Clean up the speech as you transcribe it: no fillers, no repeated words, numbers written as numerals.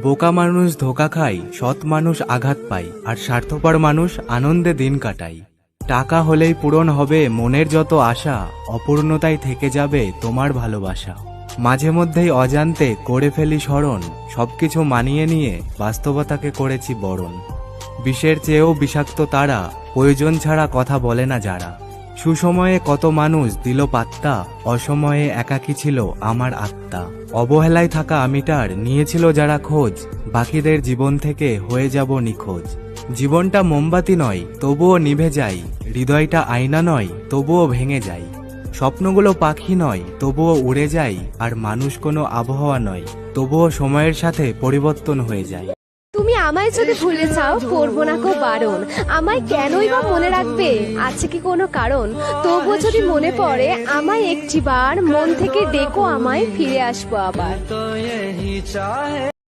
বোকা মানুষ ধোকা খায়, সৎ মানুষ আঘাত পায়, আর স্বার্থপর মানুষ আনন্দে দিন কাটায়। টাকা হলেই পূরণ হবে মনের যত আশা, অপূর্ণতায় থেকে যাবে তোমার ভালোবাসা। মাঝে মধ্যেই অজান্তে করে ফেলি স্মরণ, সবকিছু মানিয়ে নিয়ে বাস্তবতাকে করেছি বরণ। বিষের চেয়েও বিষাক্ত তারা, প্রয়োজন ছাড়া কথা বলে না যারা। সুসময়ে কত মানুষ দিল পাত্তা, অসময়ে একাকী ছিল আমার আত্মা। অবহেলায় থাকা আমিটার নিয়েছিল যারা খোঁজ, বাকিদের জীবন থেকে হয়ে যাব নিখোঁজ। জীবনটা মোমবাতি নয়, তবুও নিভে যায়। হৃদয়টা আয়না নয়, তবুও ভেঙে যায়। স্বপ্নগুলো পাখি নয়, তবুও উড়ে যায়। আর মানুষ কোনো আবহাওয়া নয়, তবুও সময়ের সাথে পরিবর্তন হয়ে যায়। তুমি আমায় যদি ভুলে যাও, করবো না কো বারণ। আমায় কেনই বা মনে রাখবে, আছে কি কোনো কারণ? তবুও যদি মনে পড়ে আমায় একটিবার, মন থেকে ডেকো আমায়, ফিরে আসবো আবার।